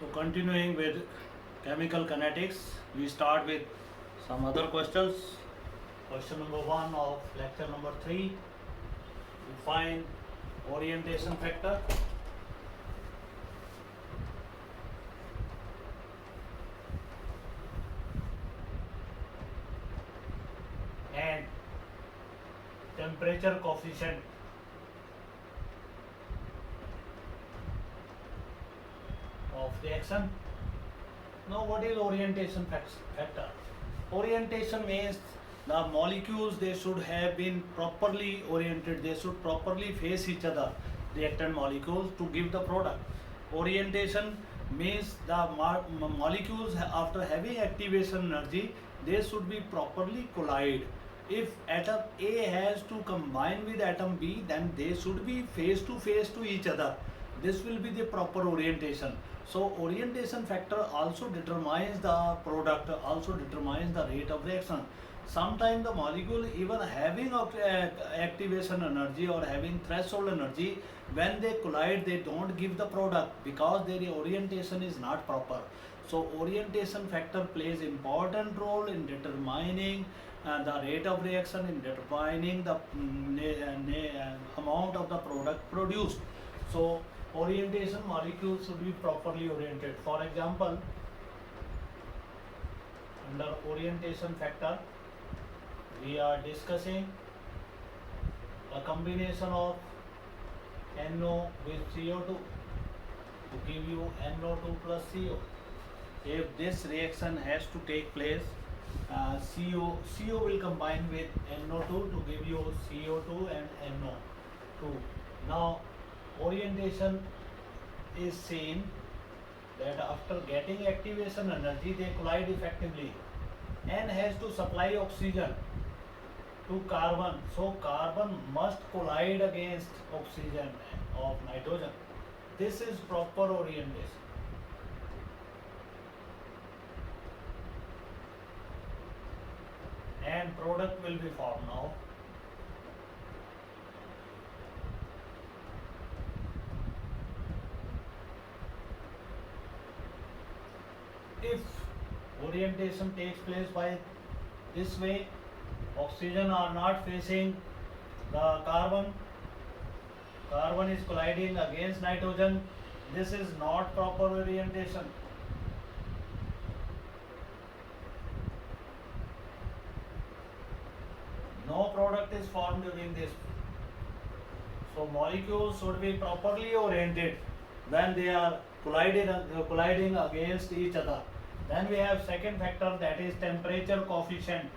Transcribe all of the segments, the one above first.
So continuing with chemical kinetics, we start with some other questions. Question number 1 of lecture number 3. We find orientation factor. And temperature coefficient of reaction. Now what is orientation factor? Orientation means the molecules, they should have been properly oriented, they should properly face each other, reactant molecules, to give the product. Orientation means the molecules after having activation energy, they should be properly collide. If atom A has to combine with atom B, then they should be face to each other. This will be the proper orientation. So orientation factor also determines the product, also determines the rate of reaction. Sometimes the molecule even having activation energy or having threshold energy, when they collide they don't give the product because their orientation is not proper. So orientation factor plays important role in determining the rate of reaction, in determining the amount of the product produced. So orientation, molecules should be properly oriented. For example, under orientation factor, we are discussing a combination of NO with CO2 to give you NO2 plus CO. If this reaction has to take place, CO will combine with NO2 to give you CO2 and NO2. Now orientation is seen that after getting activation energy they collide effectively. N has to supply oxygen to carbon, so carbon must collide against oxygen of nitrogen. This is proper orientation. And product will be formed now. If orientation takes place by this way, oxygen are not facing the carbon, carbon is colliding against nitrogen, this is not proper orientation. No product is formed during this. So molecules should be properly oriented when they are colliding against each other. Then we have second factor, that is temperature coefficient.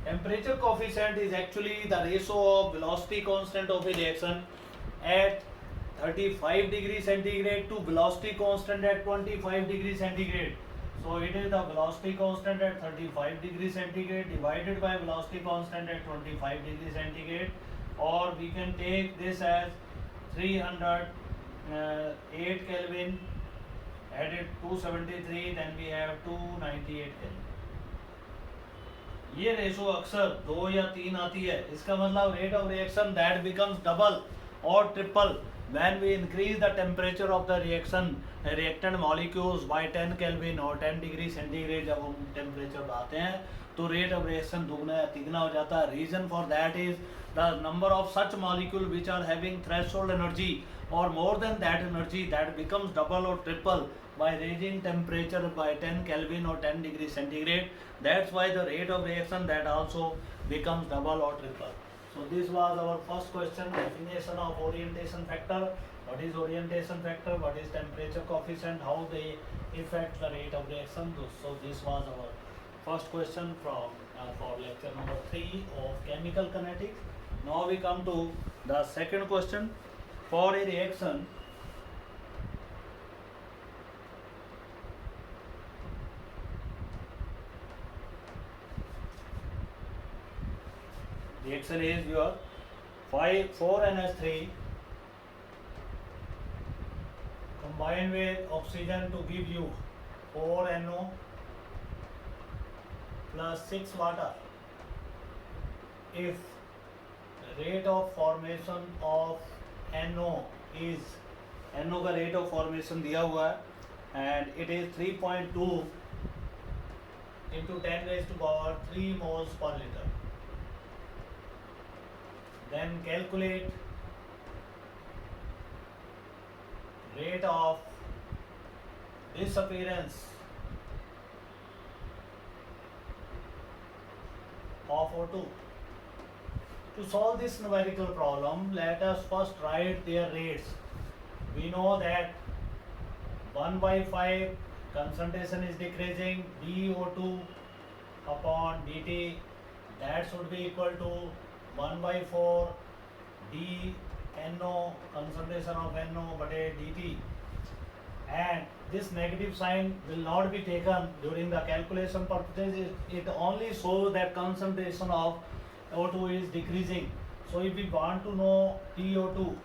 Temperature coefficient is actually the ratio of velocity constant of a reaction at 35 degrees centigrade to velocity constant at 25 degrees centigrade. So it is the velocity constant at 35 degrees centigrade divided by velocity constant at 25 degrees centigrade, or we can take this as 308 Kelvin added 273, then we have 298 Kelvin. ये ratio अक्सर 2 या 3 आती है. इसका मतलब rate of reaction that becomes double और triple when we increase the temperature of the reactant molecules by 10 Kelvin or 10 degree centigrade. जब हम temperature बढ़ाते हैं तो rate of reaction दुगना या तिगना हो जाता है. Reason for that is the number of such molecules which are having threshold energy or more than that energy, that becomes double or triple by raising temperature by 10 Kelvin or 10 degree centigrade. That's why the rate of reaction that also becomes double or triple. So this was our first question, definition of orientation factor. What is orientation factor? What is temperature coefficient? How they affect the rate of reaction? So this was our first question from for lecture number 3 of chemical kinetics. Now we come to the second question. For a reaction, reaction is your 4NH3 combined with oxygen to give you 4NO plus 6 water. If rate of formation of NO is, NO का rate of formation दिया हुआ है and it is 3.2 into 10 raised to power 3 moles per liter. Then calculate rate of disappearance of O2. To solve this numerical problem, let us first write their rates. We know that 1 by 5 concentration is decreasing, dO2 upon dt, that should be equal to 1 by 4 dNO, concentration of NO बटे dt, and this negative sign will not be taken during the calculation purposes. It only shows that concentration of O2 is decreasing. So if we want to know dO2,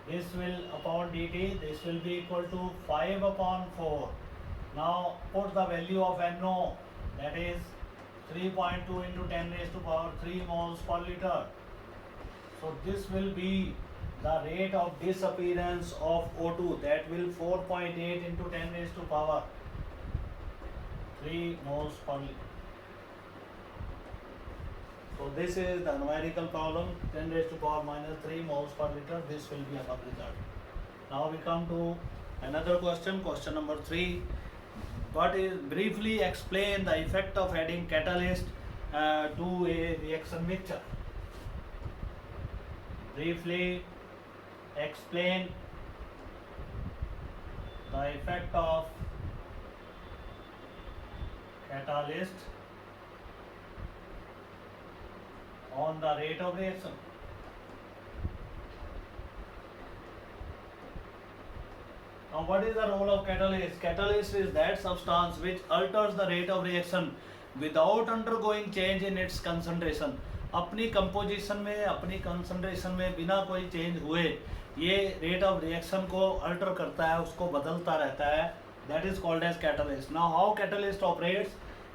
this will upon dt, this will be equal to 5 upon 4. Now put the value of NO, that is 3.2 into 10 raised to power 3 moles per liter. So this will be the rate of disappearance of O2, that will 4.8 into 10 raised to power 3 moles per liter. So this is the numerical problem, 10 raised to power minus 3 moles per liter. This will be our result. Now we come to another question, question number 3. What is, briefly explain the effect of adding catalyst to a reaction mixture. Briefly explain the effect of catalyst on the rate of reaction. Now what is the role of catalyst? Catalyst is that substance which alters the rate of reaction without undergoing change in its concentration. अपनी composition में, अपनी concentration में बिना कोई change हुए ये rate of reaction को alter करता है, उसको बदलता रहता है. That is called as catalyst. Now how catalyst operates?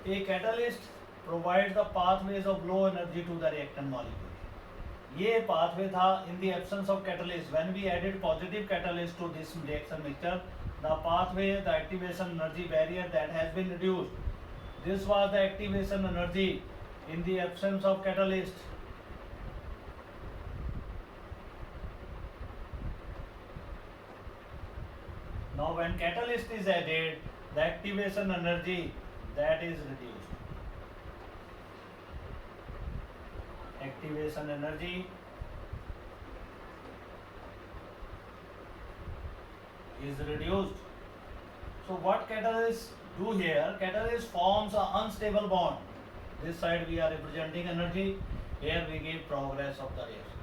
A catalyst provide the pathways of low energy to the reactant molecule. ये पाथवे था in the absence of catalyst. When we added positive catalyst to this reaction mixture, the pathway, the activation energy barrier that has been reduced. This was the activation energy in the absence of catalyst. Now when catalyst is added, the activation energy that is reduced. Activation energy is reduced. So what catalyst do here? Catalyst forms an unstable bond. This side we are representing energy, here we give progress of the reaction.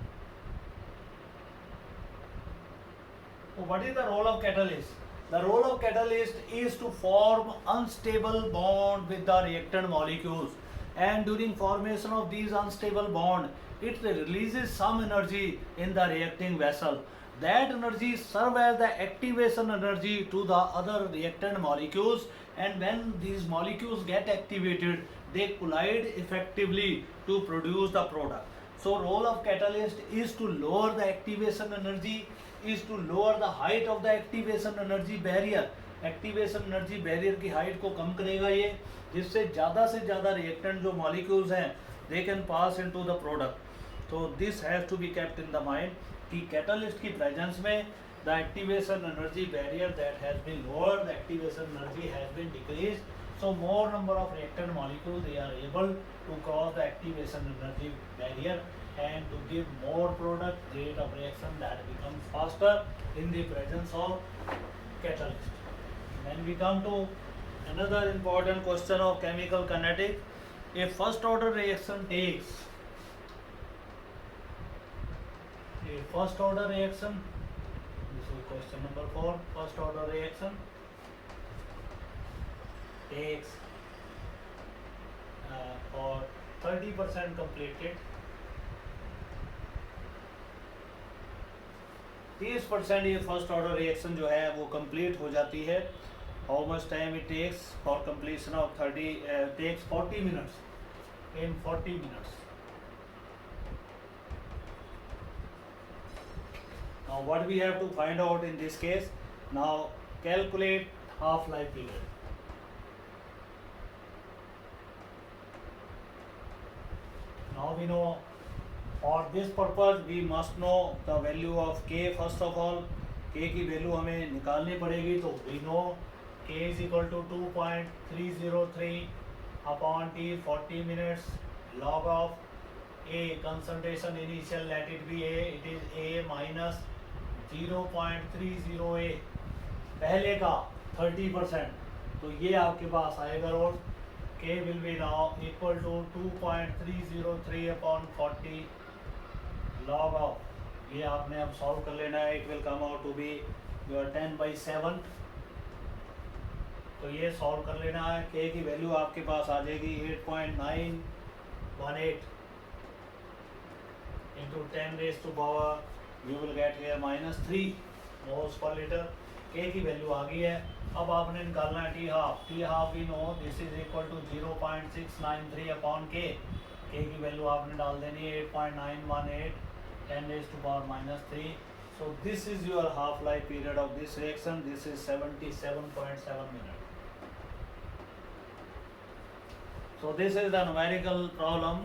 So what is the role of catalyst? The role of catalyst is to form unstable bond with the reactant molecules, and during formation of these unstable bond, it releases some energy in the reacting vessel. That energy serves as the activation energy to the other reactant molecules, and when these molecules get activated, they collide effectively to produce the product. So role of catalyst is to lower the activation energy, is to lower the height of the activation energy barrier. Activation energy barrier की height को कम करेगा ये, जिससे ज़्यादा से ज़्यादा reactant जो molecules हैं they can pass into the product. तो this has to be kept in the mind कि कैटलिस्ट की प्रेजेंस में the activation energy barrier that has been lowered, the activation energy has been decreased. So more number of reactant molecules, they are able to cross the activation energy barrier and to give more product. Rate of reaction that becomes faster in the presence of catalyst. Then we come to another important question of chemical kinetic. A first order reaction takes, a first order reaction, this is question number 4, first order reaction takes for 30% completed, 30% ये first order reaction जो है वो complete हो जाती है. How much time it takes for completion of 30 takes 40 minutes. In 40 minutes Now what we have to find out in this case? Now calculate half-life period. Now we know, for this purpose we must know the value of k first of all. K की value हमें निकालनी पड़ेगी, तो we know k is equal to 2.303 upon t 40 minutes log of a concentration initial, let it be a, it is a minus 0.30 a, पहले का 30%, तो ये आपके पास आएगा road k will be now equal to 2.303 upon 40 log of, ये आपने अब solve कर लेना है. It will come out to be your 10/7. तो ये सॉल्व कर लेना है. k की वैल्यू आपके पास आ जाएगी 8.918 into 10 raised to power, you will get here -3 moles per liter. k की वैल्यू आ गई है. अब आपने निकालना है T half. T half we know this is equal to 0.693 upon k. k की वैल्यू आपने डाल देनी है 8.918 10 raised to power -3. So this is your half life period of this reaction. This is 77.7 minutes. So this is the numerical problem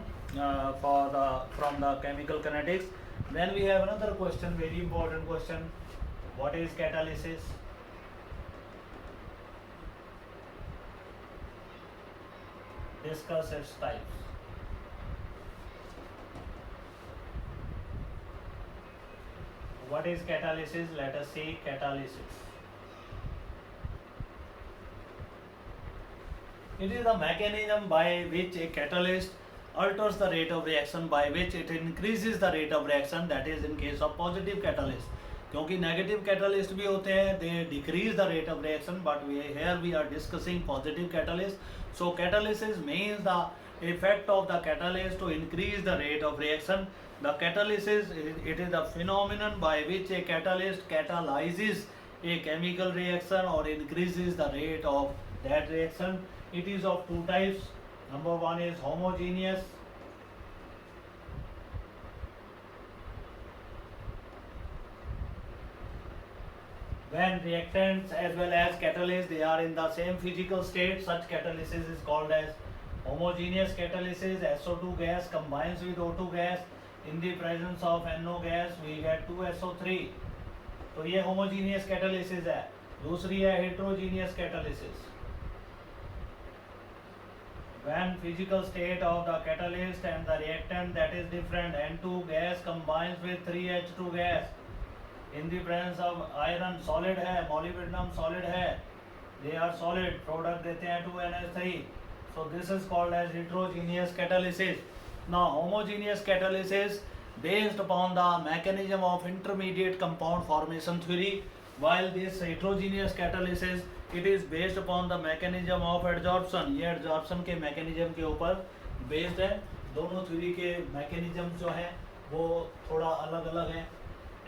from the chemical kinetics. Then we have another question, very important question. What is catalysis? Discuss its types. What is catalysis? Let us see catalysis. It is the mechanism by which a catalyst alters the rate of reaction by which it increases the rate of reaction, that is in case of positive catalyst. क्योंकि negative catalyst भी होते हैं, they decrease the rate of reaction, but here we are discussing positive catalyst. So catalysis means the effect of the catalyst to increase the rate of reaction. The catalysis, it is the phenomenon by which a catalyst catalyzes a chemical reaction or increases the rate of that reaction. It is of two types. Number one is homogeneous. When reactants as well as catalysts, they are in the same physical state, such catalysis is called as homogeneous catalysis. SO2 gas combines with O2 gas. In the presence of NO gas, we get 2SO3. तो ये homogeneous catalysis है. दूसरी है heterogeneous catalysis. When physical state of the catalyst and the reactant that is different, N2 gas combines with 3H2 gas. In the presence of iron solid है, molybdenum solid है, they are solid, product देते हैं 2NH3. So this is called as heterogeneous catalysis. Now homogeneous catalysis based upon the mechanism of intermediate compound formation theory, while this heterogeneous catalysis it is based upon the mechanism of adsorption. ये adsorption के mechanism के ऊपर based है. दोनों theory के mechanism जो है वो थोड़ा अलग अलग हैं.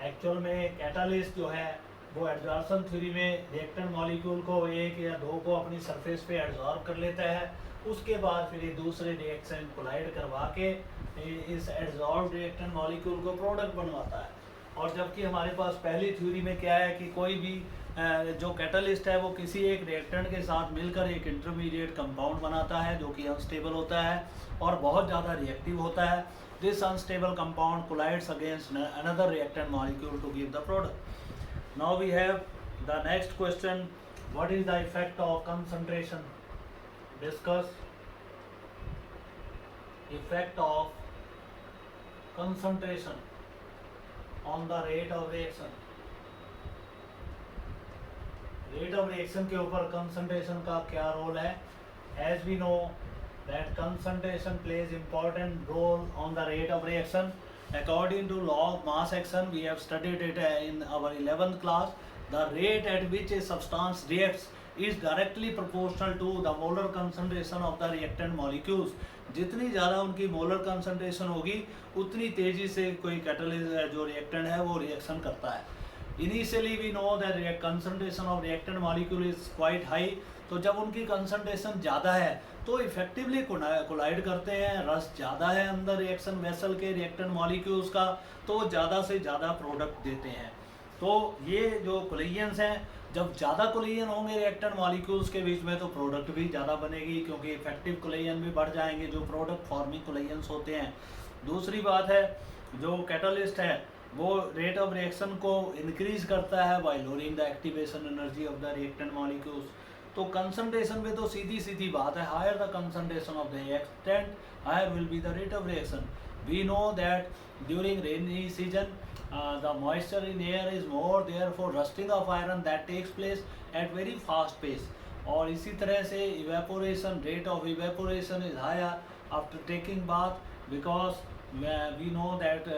एक्चुअल में कैटालिस्ट जो है वो एडजॉर्प्शन थ्योरी में रिएक्टेंट मॉलिक्यूल को एक या दो को अपनी सरफेस पे एडजॉर्ब कर लेता है. उसके बाद फिर ये दूसरे रिएक्शन कोलाइड करवा के इस एडजॉर्ब रिएक्टेंट मॉलिक्यूल को प्रोडक्ट बनवाता है. और जबकि हमारे पास पहली थ्योरी में क्या है कि कोई भी जो कैटालिस्ट है वो किसी एक रिएक्टेंट के साथ मिलकर एक इंटरमीडिएट कंपाउंड बनाता है जो कि अनस्टेबल होता है और बहुत ज़्यादा रिएक्टिव होता है. This unstable compound collides against another reactant molecule to give the product. Now we have the next question. What is the effect of concentration? Discuss effect of concentration on the rate of reaction. Rate of reaction के ऊपर concentration का क्या role है? As we know that concentration plays important role on the rate of reaction. According to law of mass action, we have studied it in our 11th class. The rate at which a substance reacts is directly proportional to the molar concentration of the reactant molecules. जितनी ज़्यादा उनकी molar concentration होगी उतनी तेज़ी से कोई catalyst जो reactant है वो reaction करता है. Initially we know that concentration of reactant molecule is quite high. तो जब उनकी कंसंट्रेशन ज़्यादा है तो इफेक्टिवली कोलाइड करते हैं. रस ज़्यादा है अंदर रिएक्शन वेसल के रिएक्टेंट मॉलिक्यूल्स का तो ज़्यादा से ज़्यादा प्रोडक्ट देते हैं. तो ये जो कोलिजन्स हैं, जब ज़्यादा कोलिजन होंगे रिएक्टेंट मॉलिक्यूल्स के बीच में तो प्रोडक्ट भी ज़्यादा बनेगी, क्योंकि इफेक्टिव कोलिजन भी बढ़ जाएंगे जो प्रोडक्ट फॉर्मिंग कोलिजन्स होते हैं। दूसरी बात है, जो कैटलिस्ट है वो रेट ऑफ रिएक्शन को इंक्रीज करता है by lowering the activation energy of the reactant molecules. तो कंसंट्रेशन में तो सीधी सीधी बात है, higher the concentration of the reactant higher will be the rate of reaction. We know that during rainy season the moisture in air is more, therefore rusting of iron that takes place at very fast pace। और इसी तरह से evaporation, rate of evaporation is higher after taking bath, because we know that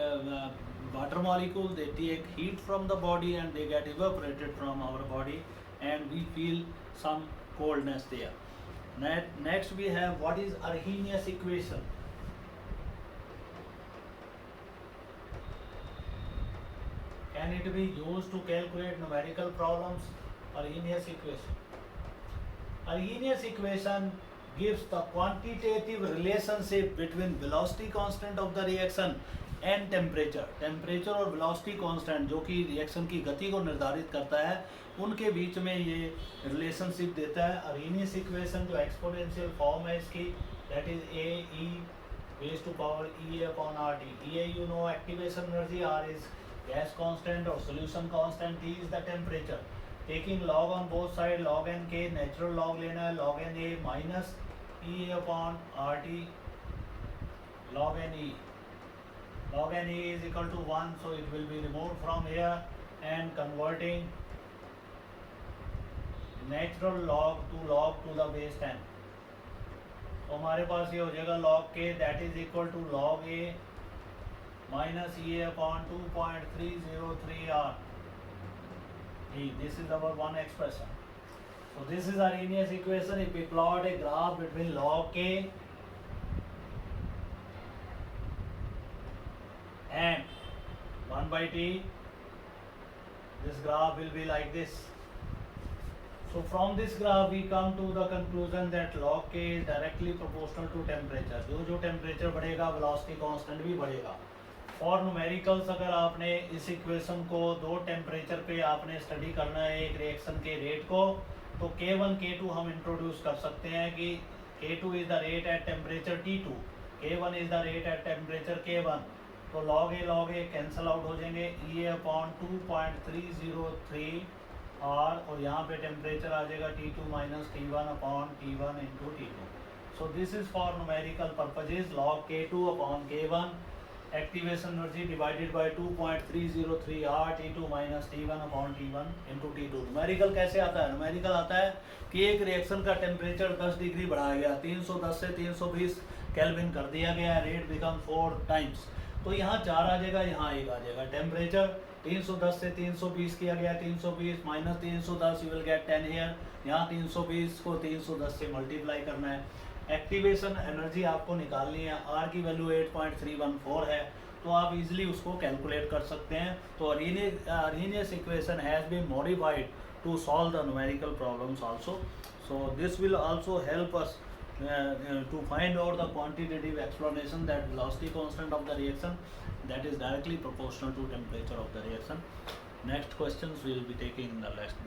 water molecules, they take heat from the body and they get evaporated from our body and we feel some coldness there. Next we have, what is Arrhenius equation? Can it be used to calculate numerical problems? Arrhenius equation. Arrhenius equation gives the quantitative relationship between velocity constant of the reaction and temperature। Temperature और velocity constant जो कि reaction की गति को निर्धारित करता है, उनके बीच में ये रिलेशनशिप देता है। Arrhenius equation जो एक्सपोनेंशियल फॉर्म है इसकी, that is A e raise to power E upon R T. E you know activation energy, R is gas constant और solution constant, T is the temperature. Taking log on both side, log n के natural log लेना है, log n A minus E upon R T log n e। log n e is equal to 1, so it will be removed from here and converting natural log to the base 10। तो हमारे पास ये हो जाएगा log k that is equal to log a minus e upon 2.303 r e। This is our one expression। So this is Arrhenius equation। If we plot a graph between log k and 1 by t, this graph will be like this। So from this graph we come to the conclusion that log k is directly proportional to temperature। जो temperature बढ़ेगा velocity constant भी बढ़ेगा। For numericals अगर आपने इस equation को दो temperature पे आपने स्टडी करना है एक रिएक्शन के रेट को, तो K1 K2 हम इंट्रोड्यूस कर सकते हैं कि K2 is the rate at temperature T2, K1 is the rate at temperature K1। तो log a कैंसल आउट हो जाएंगे, ई अपॉन 2.303 r, और यहाँ पे टेम्परेचर आ जाएगा T2 minus T1 upon T1 into T2। So this is for numerical purposes, log K2 upon K1 activation energy divided by 2.303 r T2 minus T1 upon T1 into T2। Numerical कैसे आता है? Numerical आता है कि एक reaction का temperature 10 degree बढ़ाया गया, 310 से 320 केल्विन कर दिया गया, रेट बिकम 4 टाइम्स। तो यहाँ 4 आ जाएगा, यहाँ 1 आ जाएगा। टेम्परेचर 310 से 320 किया गया, 320 minus 310 you will get 10 here. यहाँ 320 को 310 से मल्टीप्लाई करना है। एक्टिवेशन एनर्जी आपको निकालनी है, आर की वैल्यू 8.314 है, तो आप इजीली उसको कैलकुलेट कर सकते हैं। तो Arrhenius equation has been modified to solve the numerical problems also। So this will also help us to find out the quantitative explanation that velocity constant of the reaction that is directly proportional to temperature of the reaction। Next questions we will be taking in the next